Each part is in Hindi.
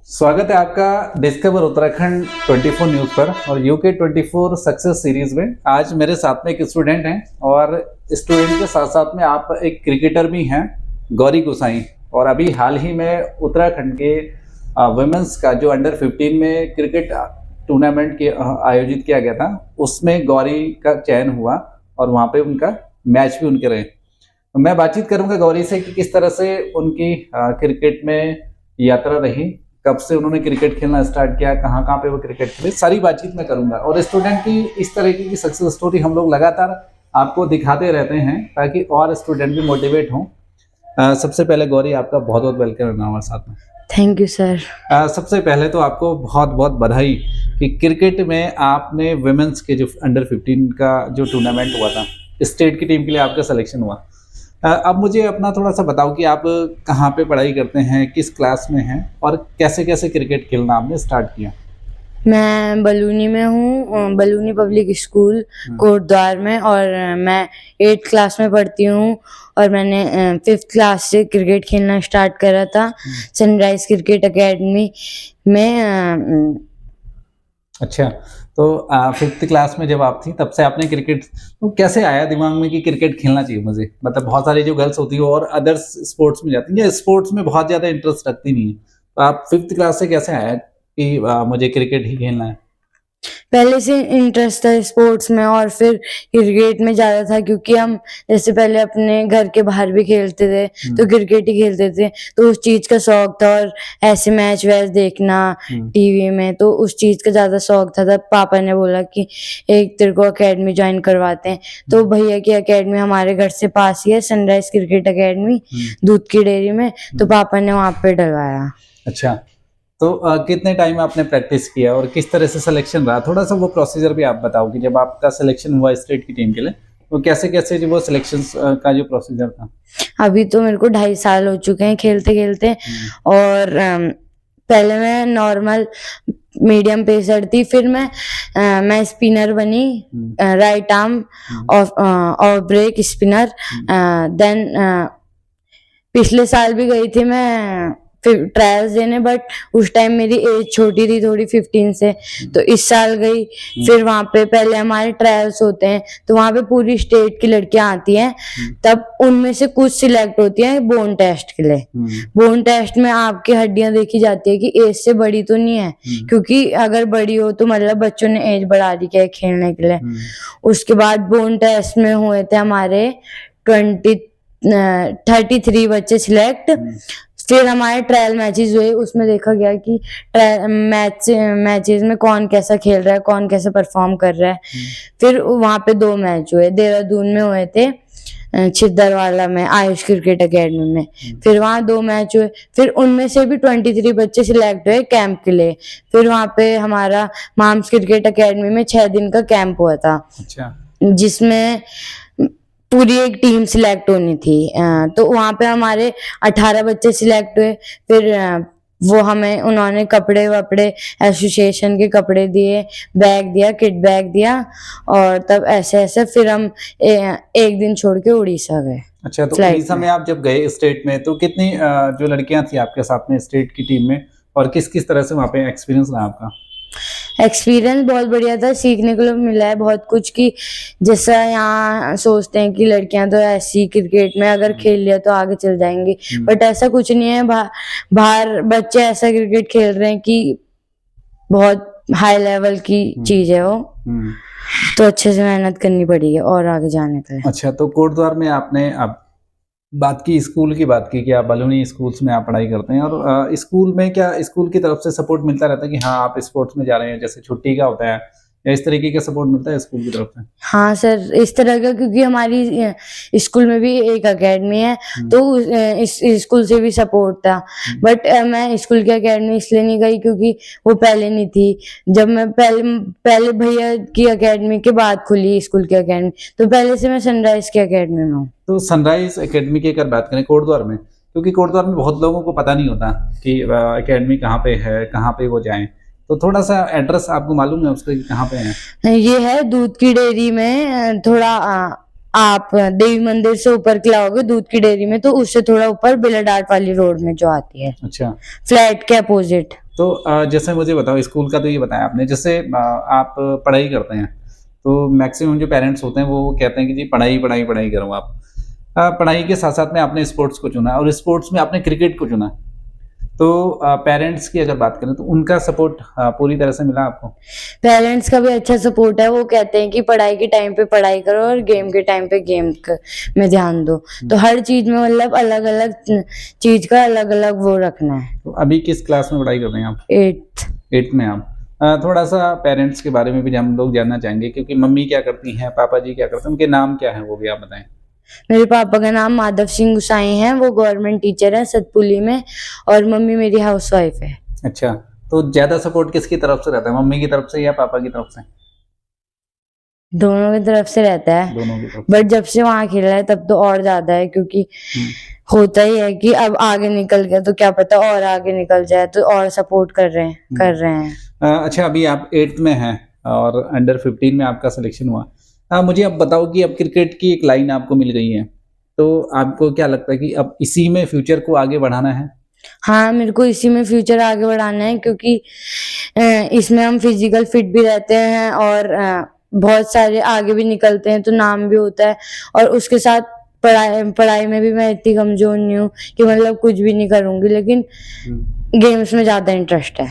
स्वागत है आपका डिस्कवर उत्तराखंड 24 न्यूज़ पर और यूके 24 सक्सेस सीरीज में। आज मेरे साथ में एक स्टूडेंट हैं और स्टूडेंट के साथ साथ में आप एक क्रिकेटर भी हैं, गौरी गोसाई। और अभी हाल ही में उत्तराखंड के वुमेन्स का जो अंडर 15 में क्रिकेट टूर्नामेंट के आयोजित किया गया था, उसमें गौरी का चयन हुआ और वहाँ पे उनका मैच भी उनके रहे। तो मैं बातचीत करूंगा गौरी से कि किस तरह से उनकी क्रिकेट में यात्रा रही, कब से उन्होंने क्रिकेट खेलना स्टार्ट किया, कहाँ कहाँ पे वो क्रिकेट खेले, सारी बातचीत मैं करूंगा। और स्टूडेंट की इस तरीके की सक्सेस स्टोरी हम लोग लगातार आपको दिखाते रहते हैं ताकि और स्टूडेंट भी मोटिवेट हों। सबसे पहले गौरी, आपका बहुत बहुत वेलकम है हमारे साथ में। Thank you sir. सबसे पहले तो आपको बहुत बहुत बधाई कि क्रिकेट में आपने वुमेन्स के जो अंडर 15 का जो टूर्नामेंट हुआ था, स्टेट की टीम के लिए आपका सिलेक्शन हुआ। अब मुझे अपना थोड़ा सा बताओ कि आप कहाँ पे पढ़ाई करते हैं, किस क्लास में हैं और कैसे कैसे क्रिकेट खेलना आपने स्टार्ट किया। मैं बलूनी में हूँ, बलूनी पब्लिक स्कूल कोटद्वार में, और मैं 8th क्लास में पढ़ती हूँ। और मैंने 5th क्लास से क्रिकेट खेलना स्टार्ट करा था सनराइज क्रिकेट एकेडमी में। अच्छा, तो 5th क्लास में जब आप थी तब से आपने क्रिकेट, तो कैसे आया दिमाग में कि क्रिकेट खेलना चाहिए मुझे? मतलब बहुत सारी जो गर्ल्स होती है और अदर्स स्पोर्ट्स में जाती हैं, या स्पोर्ट्स में बहुत ज़्यादा इंटरेस्ट रखती नहीं है, तो आप 5th क्लास से कैसे आया कि मुझे क्रिकेट ही खेलना है? पहले से इंटरेस्ट था स्पोर्ट्स में और फिर क्रिकेट में ज़्यादा था, क्योंकि हम जैसे पहले अपने घर के बाहर भी खेलते थे तो क्रिकेट ही खेलते थे, तो उस चीज़ का शौक था। और ऐसे मैच वैच देखना टीवी में, तो उस चीज़ का ज़्यादा शौक था। तब पापा ने बोला कि एक तेरे को अकेडमी ज्वाइन करवाते हैं। तो भैया की अकेडमी हमारे घर से पास ही है, सनराइज क्रिकेट अकेडमी दूध की डेयरी में, तो पापा ने वहाँ पे डलवाया। अच्छा, तो कितने टाइम आपने प्रैक्टिस किया और किस तरह से सिलेक्शन रहा? थोड़ा सा वो प्रोसीजर भी आप बताओ कि जब आपका सिलेक्शन हुआ स्टेट की टीम के लिए, तो कैसे कैसे जो वो सिलेक्शन का जो प्रोसीजर था। अभी तो मेरे को 2.5 साल हो चुके हैं खेलते खेलते। और पहले मैं नॉर्मल मीडियम पेसर थी, फिर मैं स्पिनर बनी, राइट आर्म और ब्रेक स्पिनर। देन पिछले साल भी गई थी मैं फिर ट्रायल्स देने, बट उस टाइम मेरी एज छोटी थी थोड़ी 15 से, तो इस साल गई। फिर वहाँ पे पहले हमारे ट्रायल्स होते हैं, तो वहाँ पे पूरी स्टेट की लड़कियां आती हैं, तब उनमें से कुछ सिलेक्ट होती हैं बोन टेस्ट के लिए। बोन टेस्ट में आपकी हड्डियां देखी जाती है कि एज से बड़ी तो नहीं है, क्योंकि अगर बड़ी हो तो मतलब बच्चों ने एज बढ़ा दी है खेलने के लिए। उसके बाद बोन टेस्ट में हुए थे हमारे 33 बच्चे सिलेक्ट। फिर हमारे ट्रायल मैचेस हुए, उसमें देखा गया कि मैचेस में कौन कैसा खेल रहा है, कौन कैसा परफॉर्म कर रहा है। फिर वहाँ पे 2 मैच हुए, देहरादून में हुए थे, छिदरवाला में आयुष क्रिकेट एकेडमी में। फिर वहाँ 2 मैच हुए, फिर उनमें से भी 23 बच्चे सिलेक्ट हुए कैंप के लिए। फिर वहाँ पे हमारा माम्स क्रिकेट एकेडमी में 6 दिन का कैंप हुआ था। अच्छा, जिसमें पूरी एक टीम सिलेक्ट होनी थी। तो वहाँ पे हमारे 18 बच्चे सिलेक्ट हुए। फिर वो हमें उन्होंने कपड़े वपड़े एसोसिएशन के कपड़े दिए, बैग दिया, किट बैग दिया, और तब ऐसे ऐसे फिर हम एक दिन छोड़ के उड़ीसा गए। अच्छा, तो उड़ीसा में आप जब गए स्टेट में, तो कितनी जो लड़कियां थी आपके साथ में स्टेट की टीम में, और किस किस तरह से वहाँ पे एक्सपीरियंस रहा आपका? एक्सपीरियंस बहुत बढ़िया था, सीखने को मिला है बहुत कुछ। कि जैसा यहाँ सोचते हैं कि लड़कियां तो ऐसी क्रिकेट में अगर खेल लिया तो आगे चल जाएंगी, बट ऐसा कुछ नहीं है। बाहर बच्चे ऐसा क्रिकेट खेल रहे हैं कि बहुत हाई लेवल की चीज है वो, तो अच्छे से मेहनत करनी पड़ेगी और आगे जाने के लिए। अच्छा, तो कोटद्वार में आपने अब बात की, स्कूल की बात की कि आप बलूनी स्कूल्स में आप पढ़ाई करते हैं, और स्कूल में क्या स्कूल की तरफ से सपोर्ट मिलता रहता है कि हाँ आप स्पोर्ट्स में जा रहे हैं, जैसे छुट्टी का होता है, या इस तरीके का सपोर्ट मिलता है स्कूल की तरफ से? हाँ सर, इस तरह का, क्योंकि हमारी स्कूल में भी एक एकेडमी है, तो इस स्कूल से भी सपोर्ट था। बट मैं स्कूल की एकेडमी इसलिए नहीं गई क्योंकि वो पहले नहीं थी। जब मैं पहले भैया की एकेडमी के बाद खुली स्कूल की एकेडमी, तो पहले से मैं सनराइज की एकेडमी में हूँ। तो सनराइज एकेडमी की अगर बात करें कोटद्वार में, क्योंकि कोटद्वार में बहुत लोगों को पता नहीं होता कि एकेडमी कहाँ पे है, कहाँ पे वो जाएं, तो थोड़ा सा एड्रेस आपको मालूम है उसका कि कहाँ पे है? ये है दूध की डेयरी में, थोड़ा आप देवी मंदिर से ऊपर के आओगे दूध की डेयरी में, तो उससे थोड़ा ऊपर बिलाडाट वाली रोड में जो आती है। अच्छा, फ्लैट के अपोजिट। तो जैसे मुझे बताओ, स्कूल का तो ये बताया आपने, जैसे आप पढ़ाई करते हैं तो मैक्सिमम जो पेरेंट्स होते हैं वो कहते हैं कि जी पढ़ाई पढ़ाई पढ़ाई करो आप। पढ़ाई के साथ साथ में आपने स्पोर्ट्स को चुना और स्पोर्ट्स में आपने क्रिकेट को चुना। तो पेरेंट्स की अगर बात करें तो उनका सपोर्ट पूरी तरह से मिला आपको? पेरेंट्स का भी अच्छा सपोर्ट है। वो कहते हैं कि पढ़ाई के टाइम पे पढ़ाई करो और गेम के टाइम पे में ध्यान दो। तो हर चीज में मतलब अलग अलग चीज का अलग अलग वो रखना है। तो अभी किस क्लास में पढ़ाई कर रहे हैं आप? 8th। 8th में आप। थोड़ा सा पेरेंट्स के बारे में भी हम लोग जानना चाहेंगे, क्योंकि मम्मी क्या करती हैं, पापा जी क्या करते हैं, उनके नाम क्या है वो भी आप बताएं। मेरे पापा का नाम माधव सिंह गुसाई है, वो गवर्नमेंट टीचर है सतपुली में, और मम्मी मेरी हाउसवाइफ है। अच्छा, तो ज्यादा सपोर्ट किसकी तरफ से रहता है, मम्मी की तरफ से या पापा की तरफ से? दोनों की तरफ से रहता है, दोनों की तरफ। बट जब से वहाँ खेला है तब तो और ज्यादा है, क्योंकि होता ही है कि अब आगे निकल गया तो क्या पता और आगे निकल जाए, तो और सपोर्ट कर रहे हैं। अच्छा, अभी आप 8th में हैं और अंडर 15 में आपका सिलेक्शन हुआ। मुझे अब बताओ कि अब क्रिकेट की एक लाइन आपको मिल गई है, तो आपको क्या लगता है कि अब इसी में फ्यूचर को आगे बढ़ाना है? हाँ, मेरे को इसी में फ्यूचर आगे बढ़ाना है, क्योंकि इसमें हम फिजिकल फिट भी रहते हैं और बहुत सारे आगे भी निकलते हैं तो नाम भी होता है। और उसके साथ पढ़ाई में भी मैं इतनी कमजोर नहीं हूँ कि मतलब कुछ भी नहीं करूंगी, लेकिन गेम्स में ज्यादा इंटरेस्ट है।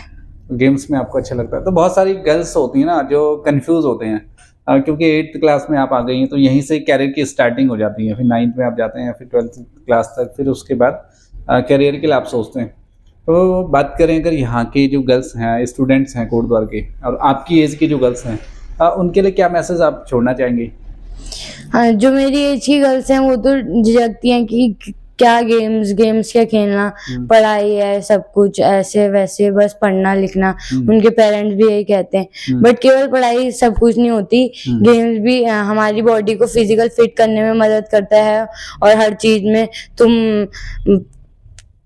गेम्स में आपको अच्छा लगता है। तो बहुत सारी गर्ल्स होती हैं ना जो कंफ्यूज होते हैं, क्योंकि 8th क्लास में आप आ गई हैं तो यहीं से कैरियर की स्टार्टिंग हो जाती है, फिर 9th में आप जाते हैं, फिर 12th क्लास तक, फिर उसके बाद कैरियर के लिए आप सोचते हैं। तो बात करें अगर यहाँ के जो गर्ल्स हैं, स्टूडेंट्स हैं कोटद्वार के, और आपकी एज की जो गर्ल्स हैं, उनके लिए क्या मैसेज आप छोड़ना चाहेंगे? हाँ, जो मेरी एज की गर्ल्स हैं वो तो झिझकती हैं कि क्या गेम्स क्या खेलना, पढ़ाई है सब कुछ, ऐसे वैसे बस पढ़ना लिखना। उनके पेरेंट्स भी यही कहते हैं, बट केवल पढ़ाई सब कुछ नहीं होती। गेम्स भी हमारी बॉडी को फिजिकल फिट करने में मदद करता है, और हर चीज में तुम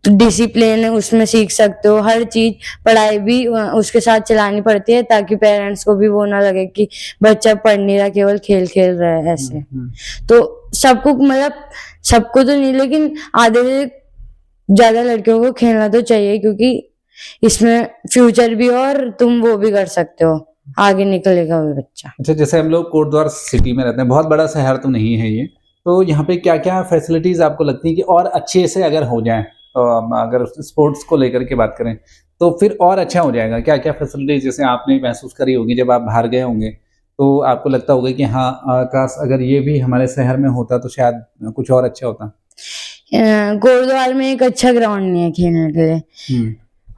डिसिप्लिन उसमें सीख सकते हो। हर चीज, पढ़ाई भी उसके साथ चलानी पड़ती है, ताकि पेरेंट्स को भी वो ना लगे कि बच्चा पढ़ नहीं रहा, केवल खेल खेल रहा है ऐसे। तो सबको, मतलब सबको तो नहीं, लेकिन आधे से ज्यादा लड़कियों को खेलना तो चाहिए, क्योंकि इसमें फ्यूचर भी और तुम वो भी कर सकते हो, आगे निकलेगा वो बच्चा। अच्छा, जैसे हम लोग कोटद्वार सिटी में रहते हैं, बहुत बड़ा शहर तो नहीं है ये, तो यहाँ पे क्या क्या फैसिलिटीज आपको लगती है कि और अच्छे से अगर हो जाए, तो अगर स्पोर्ट्स को लेकर के बात करें तो फिर और अच्छा हो जाएगा? क्या क्या फैसिलिटीज जैसे आपने महसूस करी होगी जब आप बाहर गए होंगे, तो आपको लगता होगा कि हाँ काश अगर ये भी हमारे शहर में होता तो शायद कुछ और अच्छा होता? कोटद्वार में एक अच्छा ग्राउंड नहीं है खेलने के लिए,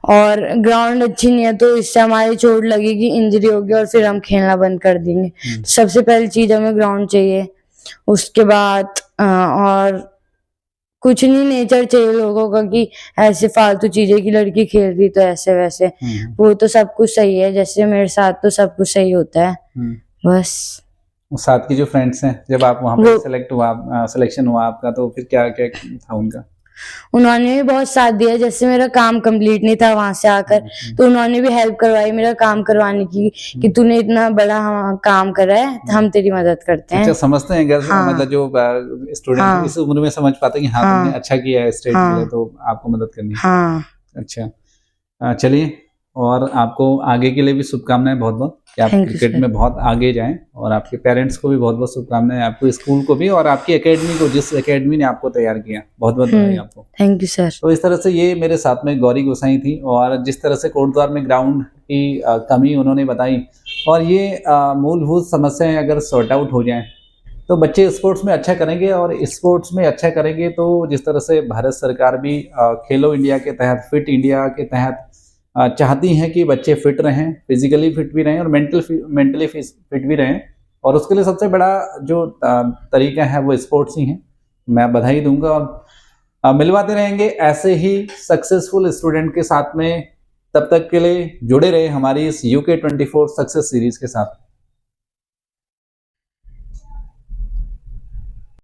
और ग्राउंड अच्छी नहीं है तो इससे हमारी चोट लगेगी, इंजरी होगी, और फिर हम खेलना बंद कर देंगे। तो सबसे पहली चीज हमें ग्राउंड चाहिए, उसके बाद और कुछ नहीं, नेचर चाहिए लोगों का, कि ऐसे फालतू चीजें की लड़की खेल रही तो ऐसे वैसे, वो तो सब कुछ सही है। जैसे मेरे साथ तो सब कुछ सही होता है, बस। साथ की जो फ्रेंड्स हैं, जब आप वहाँ पे सिलेक्शन हुआ आपका, तो फिर क्या क्या था उनका? उन्होंने भी बहुत साथ दिया। जैसे मेरा काम कंप्लीट नहीं था वहां से आकर, तो उन्होंने भी हेल्प करवाई मेरा काम करवाने की, कि तूने इतना बड़ा काम करा है, हम तेरी मदद करते हैं। अच्छा, समझते हैं गर्ल्स, हाँ। मतलब जो स्टूडेंट इस उम्र में समझ पाते हैं कि हाँ तुमने अच्छा किया है स्टेट के लिए, तो आपको मदद करनी है। हाँ। अच्छा, चलिए, और आपको आगे के लिए भी शुभकामनाएं बहुत बहुत, कि आप क्रिकेट में बहुत आगे जाएं, और आपके पेरेंट्स को भी बहुत बहुत शुभकामनाएं, आपको स्कूल को भी, और आपकी एकेडमी को, जिस एकेडमी ने आपको तैयार किया, बहुत बहुत बधाई आपको। Thank you sir. तो इस तरह से ये मेरे साथ में गौरी गोसाई थी, और जिस तरह से कोटद्वार में ग्राउंड की कमी उन्होंने बताई, और ये मूलभूत समस्याएं अगर सॉर्ट आउट हो जाएं तो बच्चे स्पोर्ट्स में अच्छा करेंगे, और स्पोर्ट्स में अच्छा करेंगे तो जिस तरह से भारत सरकार भी खेलो इंडिया के तहत, फिट इंडिया के तहत चाहती हैं कि बच्चे फिट रहें, फिजिकली फिट भी रहें और मेंटली फिट भी रहें, और उसके लिए सबसे बड़ा जो तरीका है वो स्पोर्ट्स ही है। मैं बधाई दूंगा, और मिलवाते रहेंगे ऐसे ही सक्सेसफुल स्टूडेंट के साथ में। तब तक के लिए जुड़े रहे हमारी इस UK24 सक्सेस सीरीज के साथ।